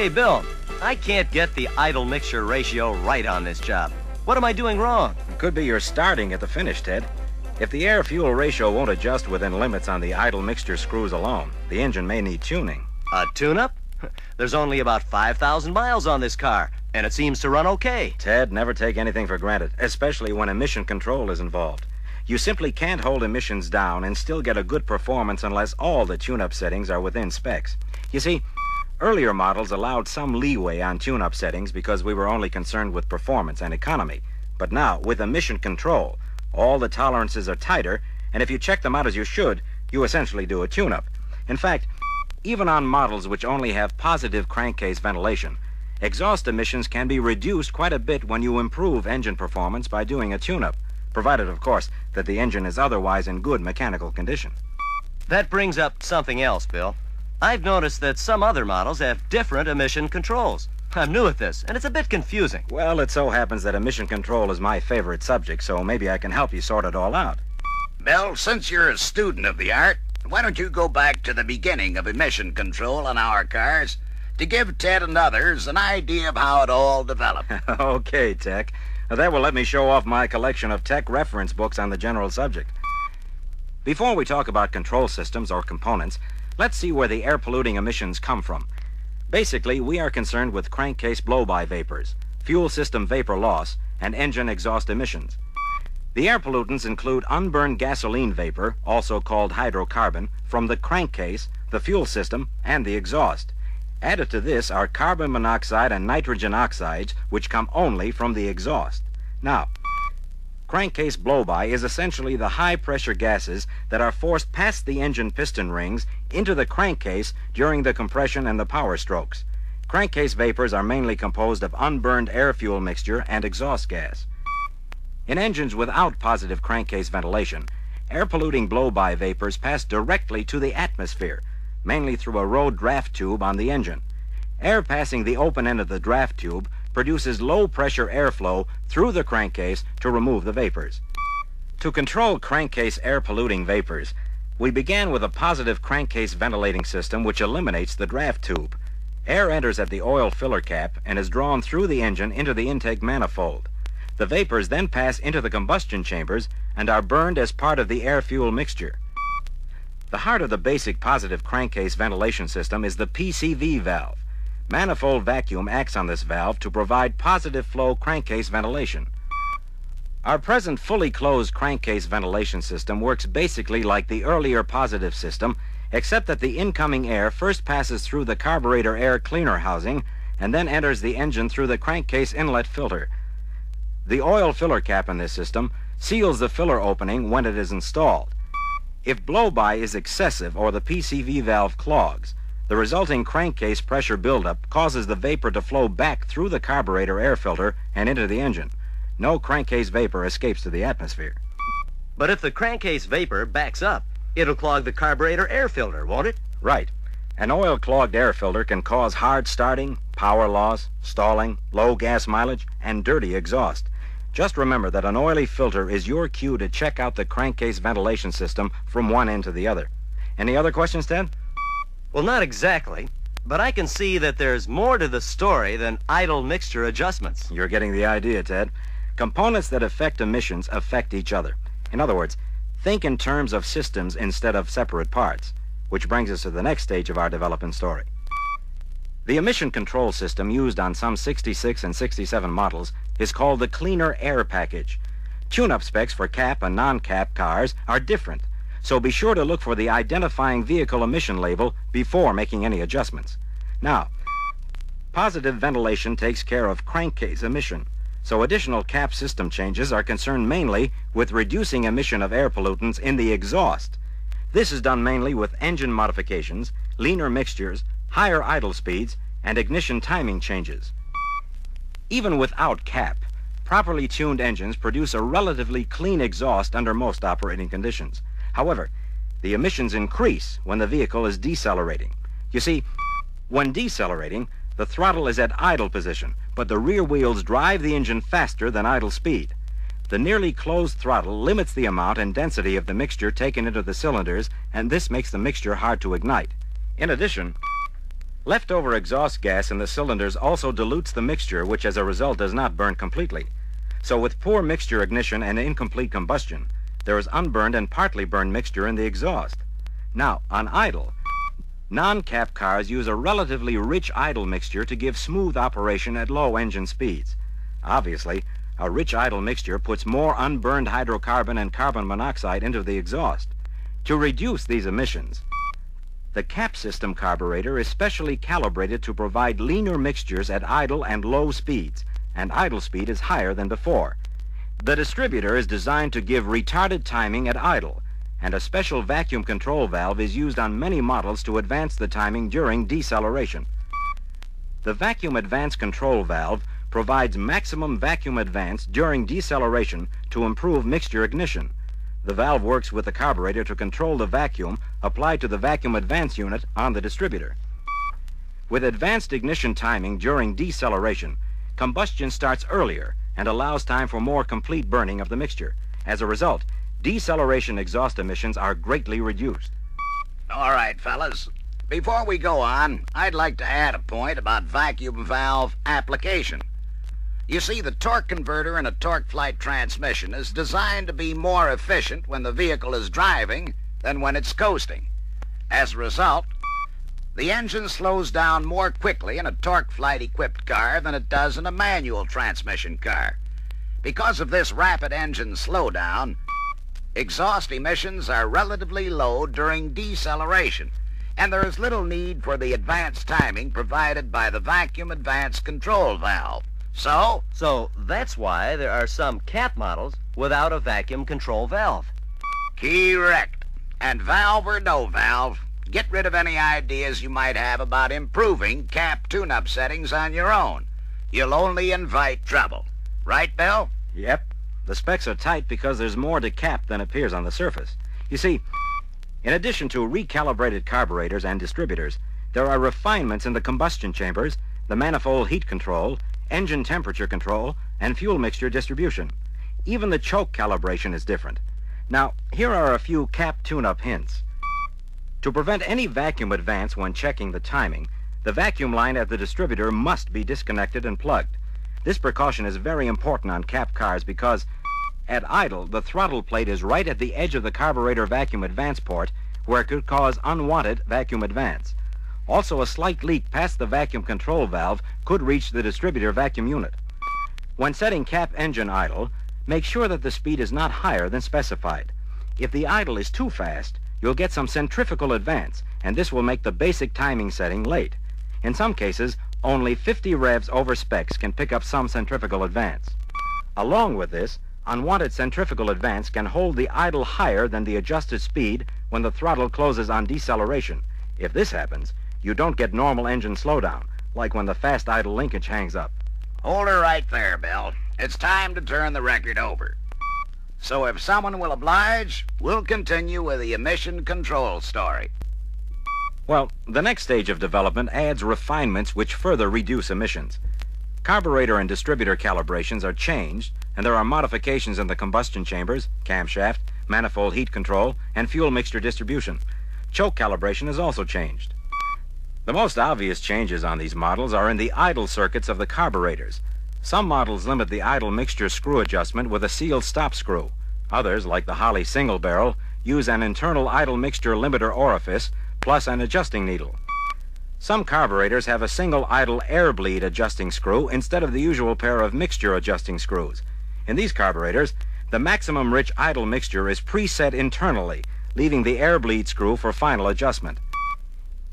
Hey, Bill, I can't get the idle mixture ratio right on this job. What am I doing wrong? It could be you're starting at the finish, Ted. If the air-fuel ratio won't adjust within limits on the idle mixture screws alone, the engine may need tuning. A tune-up? There's only about 5,000 miles on this car, and it seems to run okay. Ted, never take anything for granted, especially when emission control is involved. You simply can't hold emissions down and still get a good performance unless all the tune-up settings are within specs. You see, earlier models allowed some leeway on tune-up settings because we were only concerned with performance and economy. But now, with emission control, all the tolerances are tighter, and if you check them out as you should, you essentially do a tune-up. In fact, even on models which only have positive crankcase ventilation, exhaust emissions can be reduced quite a bit when you improve engine performance by doing a tune-up, provided, of course, that the engine is otherwise in good mechanical condition. That brings up something else, Bill. I've noticed that some other models have different emission controls. I'm new at this, and it's a bit confusing. Well, it so happens that emission control is my favorite subject, so maybe I can help you sort it all out. Bill, since you're a student of the art, why don't you go back to the beginning of emission control on our cars to give Ted and others an idea of how it all developed? Okay, Tech. That will let me show off my collection of tech reference books on the general subject. Before we talk about control systems or components, let's see where the air-polluting emissions come from. Basically, we are concerned with crankcase blow-by vapors, fuel system vapor loss, and engine exhaust emissions. The air pollutants include unburned gasoline vapor, also called hydrocarbon, from the crankcase, the fuel system, and the exhaust. Added to this are carbon monoxide and nitrogen oxides, which come only from the exhaust. Now, crankcase blow-by is essentially the high-pressure gases that are forced past the engine piston rings into the crankcase during the compression and the power strokes. Crankcase vapors are mainly composed of unburned air-fuel mixture and exhaust gas. In engines without positive crankcase ventilation, air-polluting blow-by vapors pass directly to the atmosphere, mainly through a road draft tube on the engine. Air passing the open end of the draft tube produces low-pressure airflow through the crankcase to remove the vapors. To control crankcase air-polluting vapors, we began with a positive crankcase ventilating system which eliminates the draft tube. Air enters at the oil filler cap and is drawn through the engine into the intake manifold. The vapors then pass into the combustion chambers and are burned as part of the air-fuel mixture. The heart of the basic positive crankcase ventilation system is the PCV valve. Manifold vacuum acts on this valve to provide positive flow crankcase ventilation. Our present fully closed crankcase ventilation system works basically like the earlier positive system, except that the incoming air first passes through the carburetor air cleaner housing and then enters the engine through the crankcase inlet filter. The oil filler cap in this system seals the filler opening when it is installed. If blow-by is excessive or the PCV valve clogs, the resulting crankcase pressure buildup causes the vapor to flow back through the carburetor air filter and into the engine. No crankcase vapor escapes to the atmosphere. But if the crankcase vapor backs up, it'll clog the carburetor air filter, won't it? Right. An oil-clogged air filter can cause hard starting, power loss, stalling, low gas mileage, and dirty exhaust. Just remember that an oily filter is your cue to check out the crankcase ventilation system from one end to the other. Any other questions, Ted? Well, not exactly, but I can see that there's more to the story than idle mixture adjustments. You're getting the idea, Ted. Components that affect emissions affect each other. In other words, think in terms of systems instead of separate parts, which brings us to the next stage of our development story. The emission control system used on some 66 and 67 models is called the Cleaner Air Package. Tune-up specs for cap and non-cap cars are different, so be sure to look for the identifying vehicle emission label before making any adjustments. Now, positive ventilation takes care of crankcase emission, so additional cap system changes are concerned mainly with reducing emission of air pollutants in the exhaust. This is done mainly with engine modifications, leaner mixtures, higher idle speeds, and ignition timing changes. Even without cap, properly tuned engines produce a relatively clean exhaust under most operating conditions. However, the emissions increase when the vehicle is decelerating. You see, when decelerating, the throttle is at idle position, but the rear wheels drive the engine faster than idle speed. The nearly closed throttle limits the amount and density of the mixture taken into the cylinders, and this makes the mixture hard to ignite. In addition, Leftover exhaust gas in the cylinders also dilutes the mixture, which as a result does not burn completely. So with poor mixture ignition and incomplete combustion, there is unburned and partly burned mixture in the exhaust. Now, on idle, non-cap cars use a relatively rich idle mixture to give smooth operation at low engine speeds. Obviously, a rich idle mixture puts more unburned hydrocarbon and carbon monoxide into the exhaust. To reduce these emissions, the cap system carburetor is specially calibrated to provide leaner mixtures at idle and low speeds, and idle speed is higher than before. The distributor is designed to give retarded timing at idle, and a special vacuum control valve is used on many models to advance the timing during deceleration. The vacuum advance control valve provides maximum vacuum advance during deceleration to improve mixture ignition. The valve works with the carburetor to control the vacuum applied to the vacuum advance unit on the distributor. With advanced ignition timing during deceleration, combustion starts earlier and allows time for more complete burning of the mixture. As a result, deceleration exhaust emissions are greatly reduced. All right, fellas. Before we go on, I'd like to add a point about vacuum valve application. You see, the torque converter in a torque flight transmission is designed to be more efficient when the vehicle is driving than when it's coasting. As a result, the engine slows down more quickly in a torque flight equipped car than it does in a manual transmission car. Because of this rapid engine slowdown, exhaust emissions are relatively low during deceleration, and there is little need for the advanced timing provided by the vacuum advance control valve. So that's why there are some cap models without a vacuum control valve. Correct. And valve or no valve, get rid of any ideas you might have about improving cap tune-up settings on your own. You'll only invite trouble. Right, Bill? Yep. The specs are tight because there's more to cap than appears on the surface. You see, in addition to recalibrated carburetors and distributors, there are refinements in the combustion chambers, the manifold heat control, engine temperature control, and fuel mixture distribution. Even the choke calibration is different. Now, here are a few cap tune-up hints. To prevent any vacuum advance when checking the timing, the vacuum line at the distributor must be disconnected and plugged. This precaution is very important on cap cars because at idle, the throttle plate is right at the edge of the carburetor vacuum advance port where it could cause unwanted vacuum advance. Also, a slight leak past the vacuum control valve could reach the distributor vacuum unit. When setting cap engine idle, make sure that the speed is not higher than specified. If the idle is too fast, you'll get some centrifugal advance, and this will make the basic timing setting late. In some cases, only 50 revs over specs can pick up some centrifugal advance. Along with this, unwanted centrifugal advance can hold the idle higher than the adjusted speed when the throttle closes on deceleration. If this happens, you don't get normal engine slowdown, like when the fast idle linkage hangs up. Hold her right there, Bill. It's time to turn the record over. So if someone will oblige, we'll continue with the emission control story. Well, the next stage of development adds refinements which further reduce emissions. Carburetor and distributor calibrations are changed, and there are modifications in the combustion chambers, camshaft, manifold heat control, and fuel mixture distribution. Choke calibration is also changed. The most obvious changes on these models are in the idle circuits of the carburetors. Some models limit the idle mixture screw adjustment with a sealed stop screw. Others, like the Holley single barrel, use an internal idle mixture limiter orifice plus an adjusting needle. Some carburetors have a single idle air bleed adjusting screw instead of the usual pair of mixture adjusting screws. In these carburetors, the maximum rich idle mixture is preset internally, leaving the air bleed screw for final adjustment.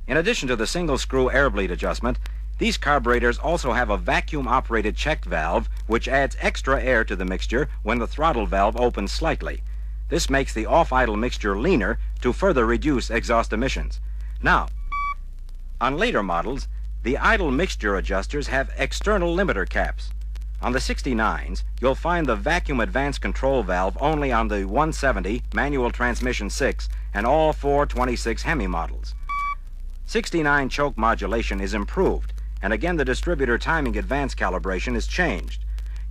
In addition to the single screw air bleed adjustment, these carburetors also have a vacuum-operated check valve which adds extra air to the mixture when the throttle valve opens slightly. This makes the off-idle mixture leaner to further reduce exhaust emissions. Now, on later models, the idle mixture adjusters have external limiter caps. On the 69s, you'll find the vacuum advance control valve only on the 170 manual transmission 6 and all 426 Hemi models. 69 choke modulation is improved, and again the distributor timing advance calibration is changed.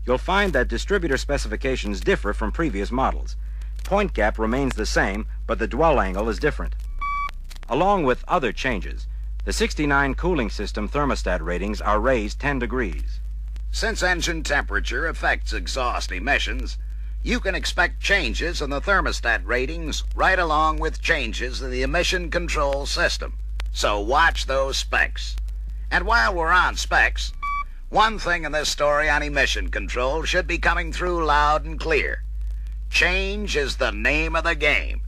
You'll find that distributor specifications differ from previous models. Point gap remains the same, but the dwell angle is different. Along with other changes, The 69 cooling system thermostat ratings are raised 10 degrees. Since engine temperature affects exhaust emissions, you can expect changes in the thermostat ratings right along with changes in the emission control system. So watch those specs. And while we're on specs, one thing in this story on emission control should be coming through loud and clear. Change is the name of the game.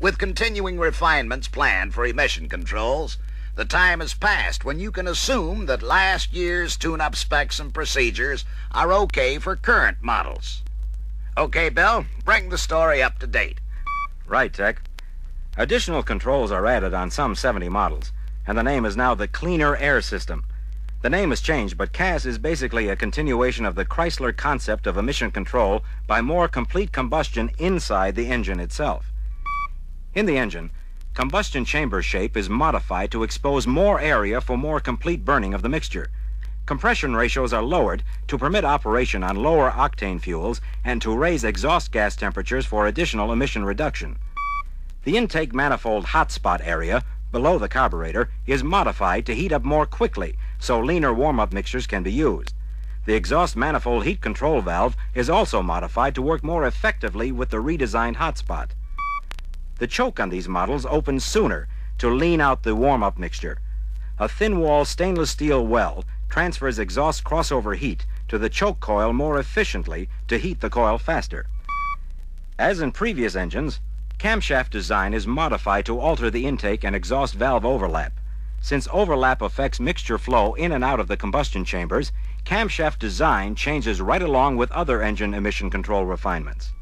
With continuing refinements planned for emission controls, the time has passed when you can assume that last year's tune-up specs and procedures are okay for current models. Okay, Bill, bring the story up to date. Right, Tech. Additional controls are added on some 70 models, and the name is now the Cleaner Air System. The name has changed, but CAS is basically a continuation of the Chrysler concept of emission control by more complete combustion inside the engine itself. In the engine, combustion chamber shape is modified to expose more area for more complete burning of the mixture. Compression ratios are lowered to permit operation on lower octane fuels and to raise exhaust gas temperatures for additional emission reduction. The intake manifold hotspot area below the carburetor is modified to heat up more quickly so leaner warm-up mixtures can be used. The exhaust manifold heat control valve is also modified to work more effectively with the redesigned hotspot. The choke on these models opens sooner to lean out the warm-up mixture. A thin-wall stainless steel well transfers exhaust crossover heat to the choke coil more efficiently to heat the coil faster. As in previous engines, camshaft design is modified to alter the intake and exhaust valve overlap. Since overlap affects mixture flow in and out of the combustion chambers, camshaft design changes right along with other engine emission control refinements.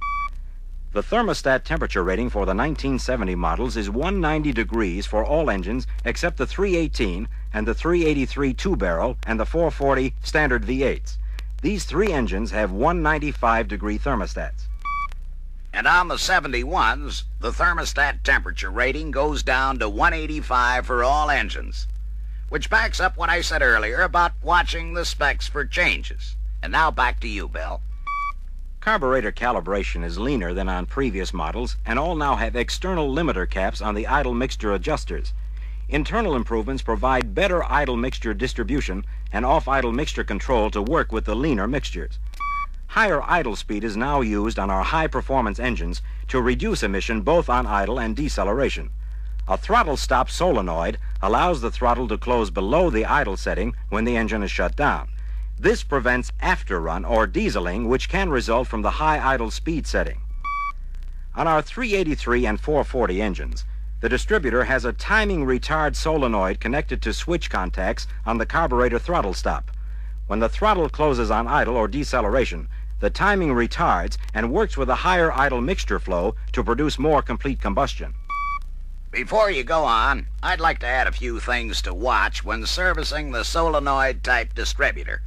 The thermostat temperature rating for the 1970 models is 190 degrees for all engines except the 318 and the 383 two-barrel and the 440 standard V8s. These three engines have 195-degree thermostats. And on the 71s, the thermostat temperature rating goes down to 185 for all engines, which backs up what I said earlier about watching the specs for changes. And now back to you, Bill. Carburetor calibration is leaner than on previous models, and all now have external limiter caps on the idle mixture adjusters. Internal improvements provide better idle mixture distribution and off-idle mixture control to work with the leaner mixtures. Higher idle speed is now used on our high-performance engines to reduce emission both on idle and deceleration. A throttle stop solenoid allows the throttle to close below the idle setting when the engine is shut down. This prevents afterrun or dieseling, which can result from the high idle speed setting. On our 383 and 440 engines, the distributor has a timing retard solenoid connected to switch contacts on the carburetor throttle stop. When the throttle closes on idle or deceleration, the timing retards and works with a higher idle mixture flow to produce more complete combustion. Before you go on, I'd like to add a few things to watch when servicing the solenoid-type distributor.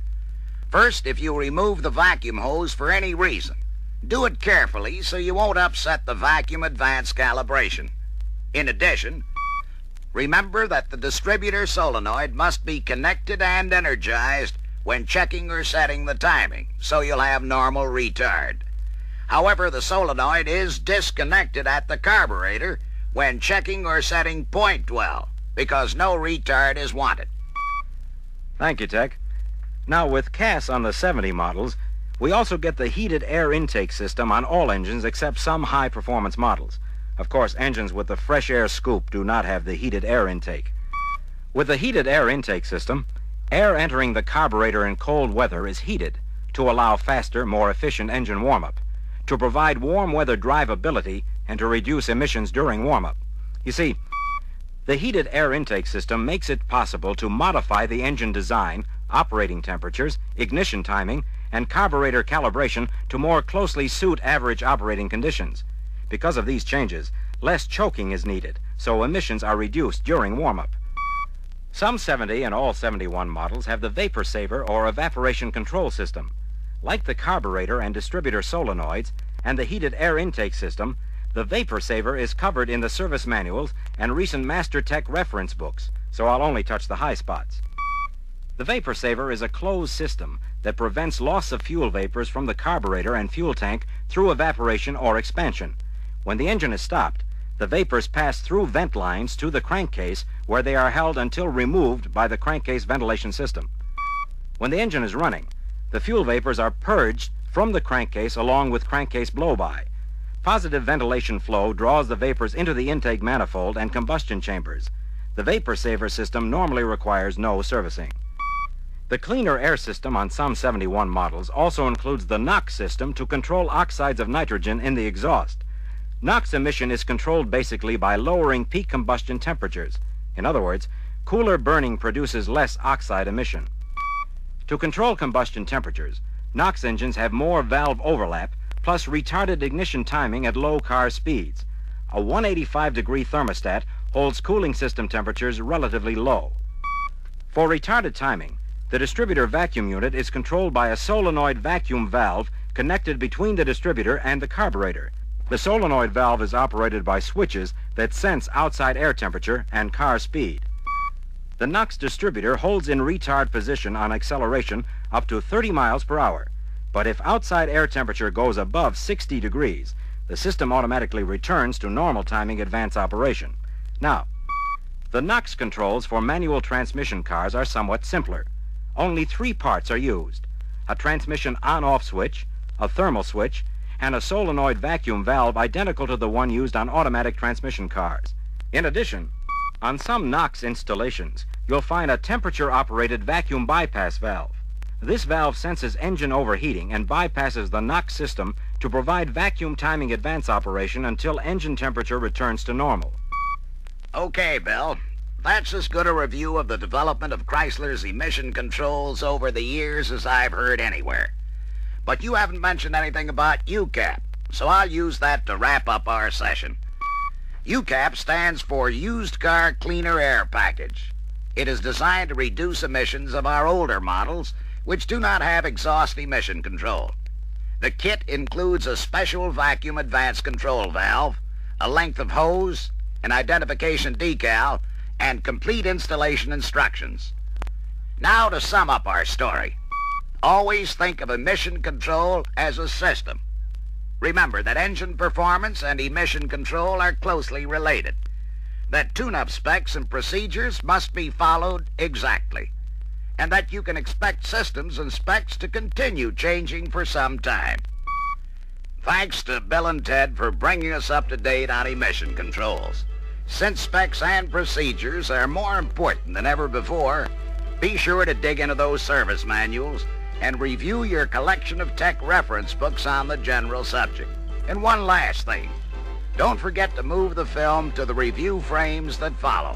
First, if you remove the vacuum hose for any reason, do it carefully so you won't upset the vacuum advanced calibration. In addition, remember that the distributor solenoid must be connected and energized when checking or setting the timing, so you'll have normal retard. However, the solenoid is disconnected at the carburetor when checking or setting point dwell, because no retard is wanted. Thank you, Tech. Now, with CAS on the 70 models, we also get the heated air intake system on all engines except some high-performance models. Of course, engines with the fresh air scoop do not have the heated air intake. With the heated air intake system, air entering the carburetor in cold weather is heated to allow faster, more efficient engine warm-up, to provide warm weather drivability, and to reduce emissions during warm-up. You see, the heated air intake system makes it possible to modify the engine design, operating temperatures, ignition timing, and carburetor calibration to more closely suit average operating conditions. Because of these changes, less choking is needed, so emissions are reduced during warm-up. Some 70 and all 71 models have the vapor saver or evaporation control system. Like the carburetor and distributor solenoids and the heated air intake system, the vapor saver is covered in the service manuals and recent Master Tech reference books, so I'll only touch the high spots. The vapor saver is a closed system that prevents loss of fuel vapors from the carburetor and fuel tank through evaporation or expansion. When the engine is stopped, the vapors pass through vent lines to the crankcase where they are held until removed by the crankcase ventilation system. When the engine is running, the fuel vapors are purged from the crankcase along with crankcase blow-by. Positive ventilation flow draws the vapors into the intake manifold and combustion chambers. The vapor saver system normally requires no servicing. The cleaner air system on some 71 models also includes the NOx system to control oxides of nitrogen in the exhaust. NOx emission is controlled basically by lowering peak combustion temperatures. In other words, cooler burning produces less oxide emission. To control combustion temperatures, NOx engines have more valve overlap plus retarded ignition timing at low car speeds. A 185-degree thermostat holds cooling system temperatures relatively low. For retarded timing, the distributor vacuum unit is controlled by a solenoid vacuum valve connected between the distributor and the carburetor. The solenoid valve is operated by switches that sense outside air temperature and car speed. The NOx distributor holds in retard position on acceleration up to 30 miles per hour. But if outside air temperature goes above 60 degrees, the system automatically returns to normal timing advance operation. Now, the NOx controls for manual transmission cars are somewhat simpler. Only 3 parts are used: a transmission on-off switch, a thermal switch, and a solenoid vacuum valve identical to the one used on automatic transmission cars. In addition, on some NOx installations, you'll find a temperature-operated vacuum bypass valve. This valve senses engine overheating and bypasses the NOx system to provide vacuum timing advance operation until engine temperature returns to normal. Okay, Bill. That's as good a review of the development of Chrysler's emission controls over the years as I've heard anywhere. But you haven't mentioned anything about UCAP, so I'll use that to wrap up our session. UCAP stands for Used Car Cleaner Air Package. It is designed to reduce emissions of our older models, which do not have exhaust emission control. The kit includes a special vacuum advance control valve, a length of hose, an identification decal, and complete installation instructions. Now to sum up our story. Always think of emission control as a system. Remember that engine performance and emission control are closely related. That tune-up specs and procedures must be followed exactly. And that you can expect systems and specs to continue changing for some time. Thanks to Bill and Ted for bringing us up to date on emission controls. Since specs and procedures are more important than ever before, be sure to dig into those service manuals and review your collection of tech reference books on the general subject. And one last thing, don't forget to move the film to the review frames that follow.